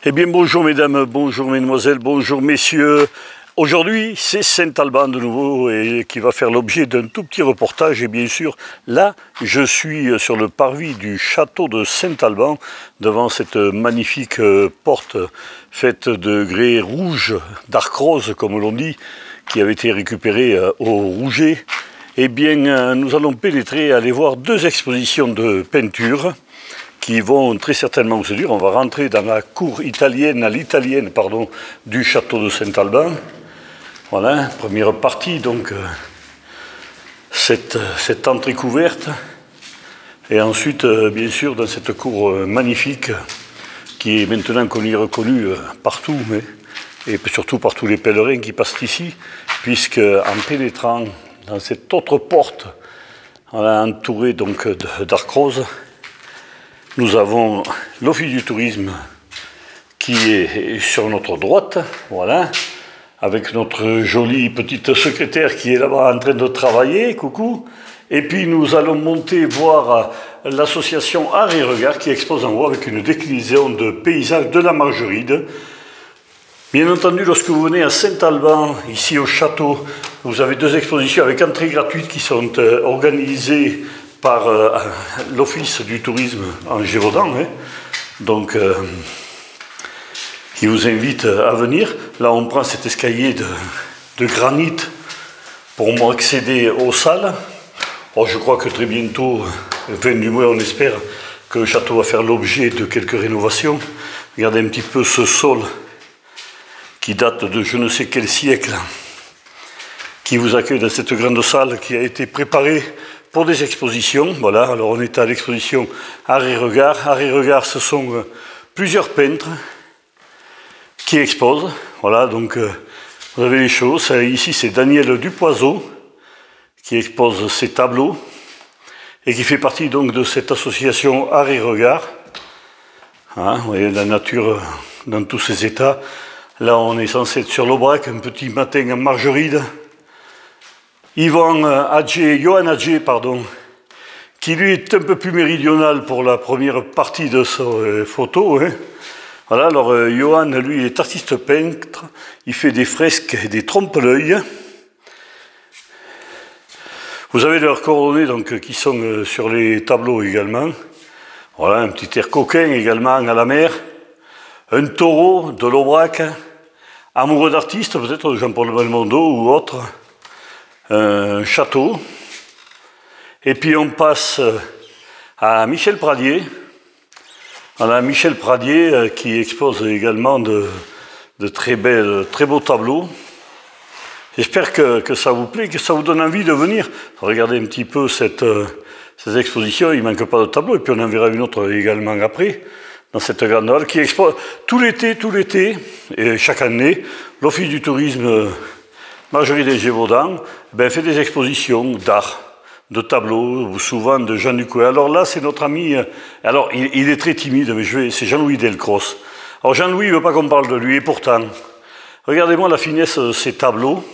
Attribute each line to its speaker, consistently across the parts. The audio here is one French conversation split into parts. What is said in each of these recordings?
Speaker 1: Eh bien, bonjour mesdames, bonjour mesdemoiselles, bonjour messieurs. Aujourd'hui, c'est Saint-Alban de nouveau et qui va faire l'objet d'un tout petit reportage. Et bien sûr, là, je suis sur le parvis du château de Saint-Alban, devant cette magnifique porte faite de grès rouge, d'arc rose comme l'on dit, qui avait été récupérée au Rouget. Eh bien, nous allons pénétrer, aller voir deux expositions de peinture qui vont très certainement se dire. On va rentrer dans la cour italienne, du château de Saint-Alban. Voilà, première partie, donc cette entrée couverte. Et ensuite, bien sûr, dans cette cour magnifique, qui est maintenant connue et reconnue partout, et surtout par tous les pèlerins qui passent ici, puisque en pénétrant dans cette autre porte, entourée donc d'arc rose, nous avons l'Office du tourisme qui est sur notre droite, voilà, avec notre jolie petite secrétaire qui est là-bas en train de travailler, coucou. Et puis nous allons monter voir l'association Art et Regard qui expose en haut avec une déclinaison de paysages de la Margeride. Bien entendu, lorsque vous venez à Saint-Alban, ici au château, vous avez deux expositions avec entrée gratuite qui sont organisées par l'Office du tourisme en Gévaudan, donc qui vous invite à venir. Là, on prend cet escalier de granit pour accéder aux salles. Oh, je crois que très bientôt, enfin, du moins on espère que le château va faire l'objet de quelques rénovations. Regardez un petit peu ce sol qui date de je ne sais quel siècle, qui vous accueille dans cette grande salle qui a été préparée pour des expositions. Voilà, alors on est à l'exposition Art et Regard. Art et Regard, ce sont plusieurs peintres qui exposent. Voilà, donc vous avez les choses. Ici, c'est Daniel Dupoiseau qui expose ses tableaux et qui fait partie donc de cette association Art et Regard. Hein, vous voyez la nature dans tous ses états. Là, on est censé être sur l'Aubrac, un petit matin en Margeride. Johan Adjé, qui lui est un peu plus méridional pour la première partie de sa photo. Voilà, alors Johan, lui, est artiste peintre, il fait des fresques et des trompe-l'œil. Vous avez leurs coordonnées donc, qui sont sur les tableaux également. Voilà, un petit air coquin également à la mer. Un taureau de l'Aubrac, amoureux d'artistes, peut-être Jean-Paul Belmondo ou autre. Un château, et puis on passe à Michel Pradier. Voilà, Michel Pradier qui expose également de très beaux tableaux. J'espère que ça vous plaît, que ça vous donne envie de venir. Regardez un petit peu cette exposition, il ne manque pas de tableaux, et puis on en verra une autre également après, dans cette grande halle qui expose tout l'été, et chaque année, l'Office du tourisme Margeride et Gévaudan fait des expositions d'art, de tableaux, souvent de Jean Ducouet. Alors là, c'est notre ami, alors il est très timide, mais c'est Jean-Louis Delcros. Alors Jean-Louis ne veut pas qu'on parle de lui, et pourtant, regardez-moi la finesse de ces tableaux.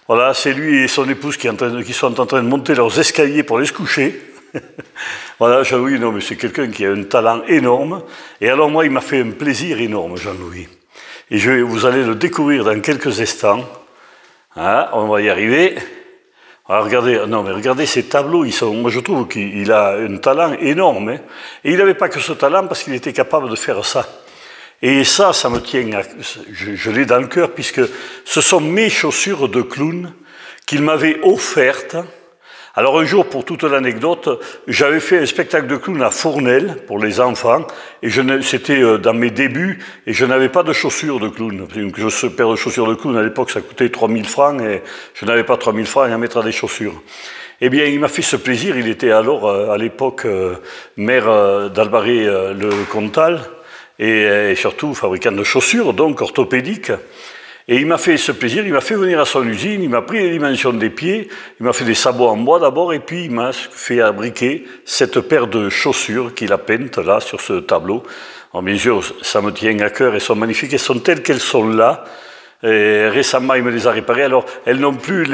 Speaker 1: Voilà, c'est lui et son épouse qui sont en train de monter leurs escaliers pour aller se coucher. Voilà, Jean-Louis, non, mais c'est quelqu'un qui a un talent énorme. Et alors moi, il m'a fait un plaisir énorme, Jean-Louis. Et vous allez le découvrir dans quelques instants. Ah, on va y arriver. Alors regardez ces tableaux, moi je trouve qu'il a un talent énorme. Et il n'avait pas que ce talent parce qu'il était capable de faire ça. Et ça me tient, je l'ai dans le cœur, puisque ce sont mes chaussures de clown qu'il m'avait offertes. Alors un jour, pour toute l'anecdote, j'avais fait un spectacle de clown à Fournel pour les enfants, et c'était dans mes débuts, et je n'avais pas de chaussures de clown. Une paire de chaussures de clown, à l'époque, ça coûtait 3000 francs, et je n'avais pas 3000 francs à mettre à des chaussures. Eh bien, il m'a fait ce plaisir, il était alors, à l'époque, maire d'Albaré-le-Comtal, et surtout fabricant de chaussures, donc orthopédiques. Et il m'a fait ce plaisir, il m'a fait venir à son usine, il m'a pris les dimensions des pieds, il m'a fait des sabots en bois d'abord, et puis il m'a fait fabriquer cette paire de chaussures qu'il a peintes là, sur ce tableau. Alors bien sûr, ça me tient à cœur, elles sont magnifiques, elles sont telles qu'elles sont là. Et récemment, il me les a réparées. Alors, elles n'ont plus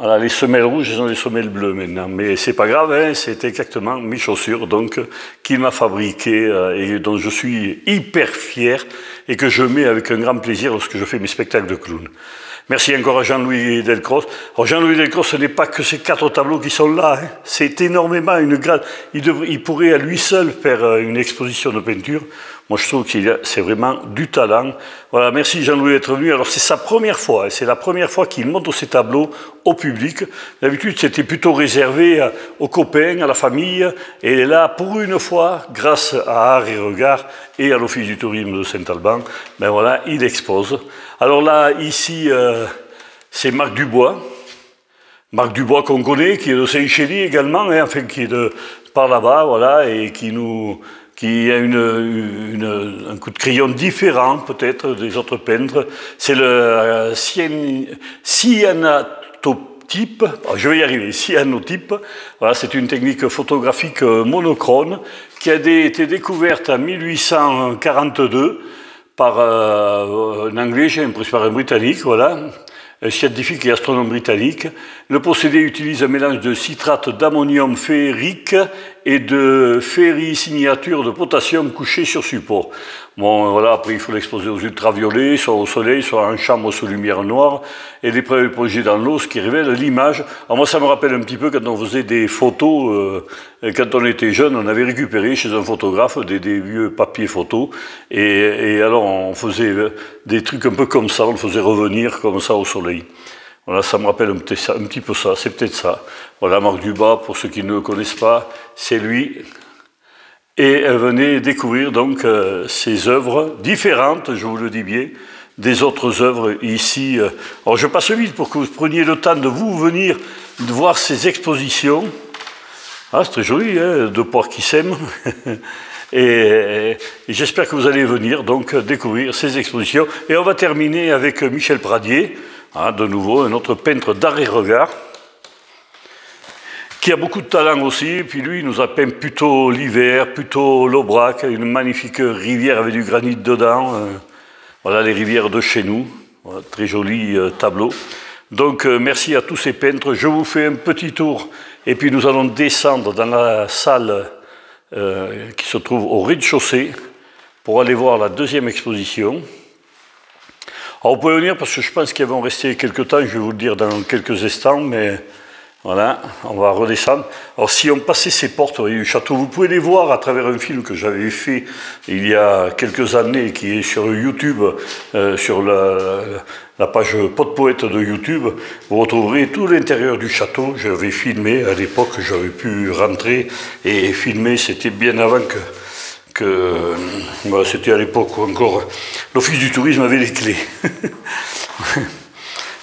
Speaker 1: Voilà, les semelles rouges sont des semelles bleues maintenant, mais c'est pas grave, hein, c'est exactement mes chaussures donc qu'il m'a fabriquées et dont je suis hyper fier et que je mets avec un grand plaisir lorsque je fais mes spectacles de clown. Merci encore à Jean-Louis Delcros. Alors Jean-Louis Delcros, ce n'est pas que ces 4 tableaux qui sont là, hein. C'est énormément, une grande. Il pourrait à lui seul faire une exposition de peinture. Moi, je trouve qu'il c'est vraiment du talent. Voilà, merci Jean-Louis d'être venu. Alors c'est sa première fois, hein. C'est la première fois qu'il montre ses tableaux au public. D'habitude, c'était plutôt réservé aux copains, à la famille. Et là, pour une fois, grâce à Art et Regard et à l'Office du tourisme de Saint-Alban, ben voilà, il expose. Alors là, ici, c'est Marc Dubois. Marc Dubois qu'on connaît, qui est de Saint-Chély également, hein, enfin qui est de par là-bas, voilà, et qui a un coup de crayon différent peut-être des autres peintres. C'est le cyanotype. Je vais y arriver. Cyanotype. Voilà, c'est une technique photographique monochrome qui a été découverte en 1842 par un Anglais, j'ai l'impression par un Britannique, voilà. Un scientifique et astronome britannique. Le procédé utilise un mélange de citrate d'ammonium féerique et de ferrisignature de potassium couché sur support. Bon, voilà, après il faut l'exposer aux ultraviolets, soit au soleil, soit en chambre sous lumière noire, et les projeter dans l'eau, ce qui révèle l'image. Alors moi, ça me rappelle un petit peu quand on faisait des photos, quand on était jeune, on avait récupéré chez un photographe des vieux papiers photos, et alors on faisait des trucs un peu comme ça, on le faisait revenir comme ça au soleil. Voilà, ça me rappelle un petit peu ça, c'est peut-être ça. Voilà, Marc Dubois, pour ceux qui ne le connaissent pas, c'est lui. Et venez découvrir donc ces œuvres différentes, je vous le dis bien, des autres œuvres ici. Alors je passe vite pour que vous preniez le temps de vous venir de voir ces expositions. Ah, c'est très joli, hein, 2 poires qui s'aiment. Et j'espère que vous allez venir donc découvrir ces expositions. Et on va terminer avec Michel Pradier, hein, de nouveau un autre peintre d'art et regard, qui a beaucoup de talent aussi. Et puis lui, il nous a peint plutôt l'hiver, plutôt l'Aubrac, une magnifique rivière avec du granit dedans. Voilà les rivières de chez nous. Voilà, très joli tableau. Donc merci à tous ces peintres. Je vous fais un petit tour et puis nous allons descendre dans la salle qui se trouve au rez-de-chaussée pour aller voir la deuxième exposition. Alors vous pouvez venir parce que je pense qu'ils vont rester quelques temps, je vais vous le dire dans quelques instants, mais voilà, on va redescendre. Alors si on passait ces portes, vous voyez, du château, vous pouvez les voir à travers un film que j'avais fait il y a quelques années, qui est sur YouTube, sur la page Pot de Poète de YouTube. Vous retrouverez tout l'intérieur du château. J'avais filmé à l'époque, j'avais pu rentrer et filmer, c'était bien avant bah, c'était à l'époque où encore l'Office du tourisme avait les clés.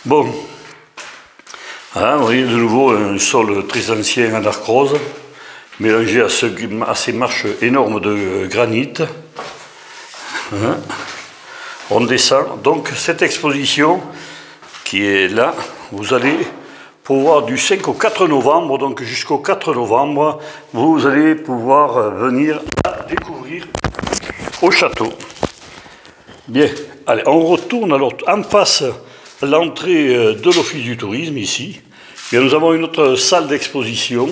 Speaker 1: Bon. Hein, vous voyez de nouveau un sol très ancien en arc rose, mélangé à ces marches énormes de granit. Hein. On descend. Donc cette exposition qui est là, vous allez pouvoir du 5 au 4 novembre, donc jusqu'au 4 novembre, vous allez pouvoir venir la découvrir au château. Bien, allez, on retourne alors en face l'entrée de l'Office du tourisme ici. Bien, nous avons une autre salle d'exposition.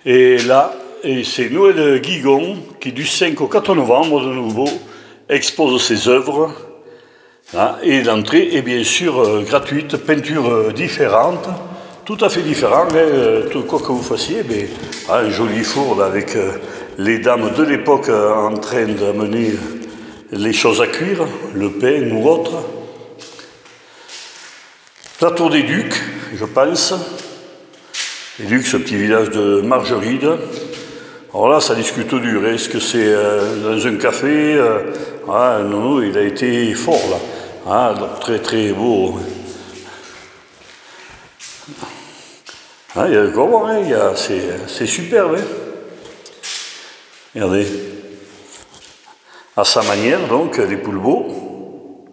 Speaker 1: Et là, c'est Noël Guigon qui du 5 au 4 novembre de nouveau expose ses œuvres. Hein, et l'entrée est bien sûr gratuite, peinture différente, tout à fait différente, hein, tout quoi que vous fassiez. Mais, un joli four là, avec les dames de l'époque en train d'amener les choses à cuire, le pain ou autre. La Tour des Ducs, je pense. Les Ducs, ce petit village de Margeride. Alors là, ça discute dur. Est-ce que c'est dans un café ah, non, il a été fort là. Ah, donc très très beau. Ah, il y a de quoi voir, hein, c'est superbe. Hein. Regardez. À sa manière, donc, les poules beaux.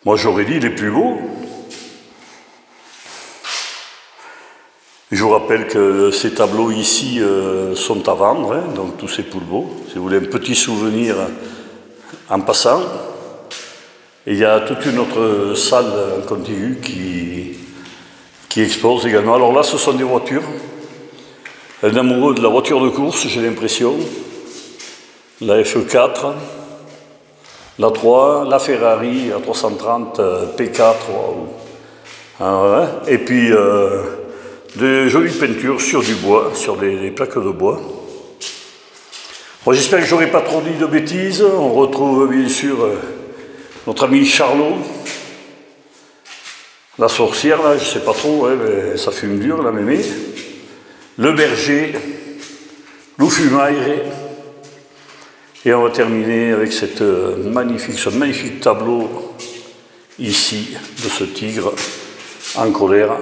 Speaker 1: Moi, j'aurais dit les plus beaux. Je vous rappelle que ces tableaux ici sont à vendre, hein, donc tous ces poules beaux. Si vous voulez un petit souvenir en passant. Et il y a toute une autre salle en continu qui expose également. Alors là, ce sont des voitures. Un amoureux de la voiture de course, j'ai l'impression. La FE4, la 3, la Ferrari, la 330 P4. Wow. Et puis de jolies peintures sur du bois, sur des plaques de bois. Bon, j'espère que je n'aurai pas trop dit de bêtises. On retrouve bien sûr notre ami Charlot. La sorcière, là, je ne sais pas trop, ouais, mais ça fume dur, la mémé. Le berger, l'Ufumaire. Et on va terminer avec ce magnifique tableau ici de ce tigre en colère.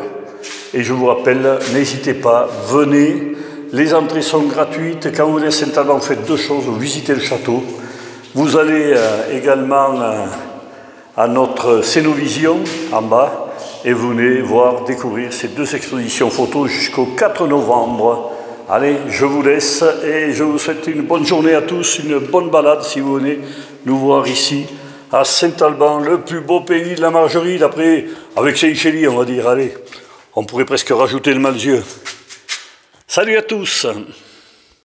Speaker 1: Et je vous rappelle, n'hésitez pas, venez, les entrées sont gratuites. Quand vous venez à Saint-Alban, vous faites deux choses, vous visitez le château. Vous allez également à notre Scénovision en bas et vous venez voir, découvrir ces deux expositions photos jusqu'au 4 novembre. Allez, je vous laisse et je vous souhaite une bonne journée à tous, une bonne balade si vous venez nous voir ici à Saint-Alban, le plus beau pays de la Margerie, d'après, avec Saint-Chély, on va dire. Allez, on pourrait presque rajouter le Malzieu. Salut à tous!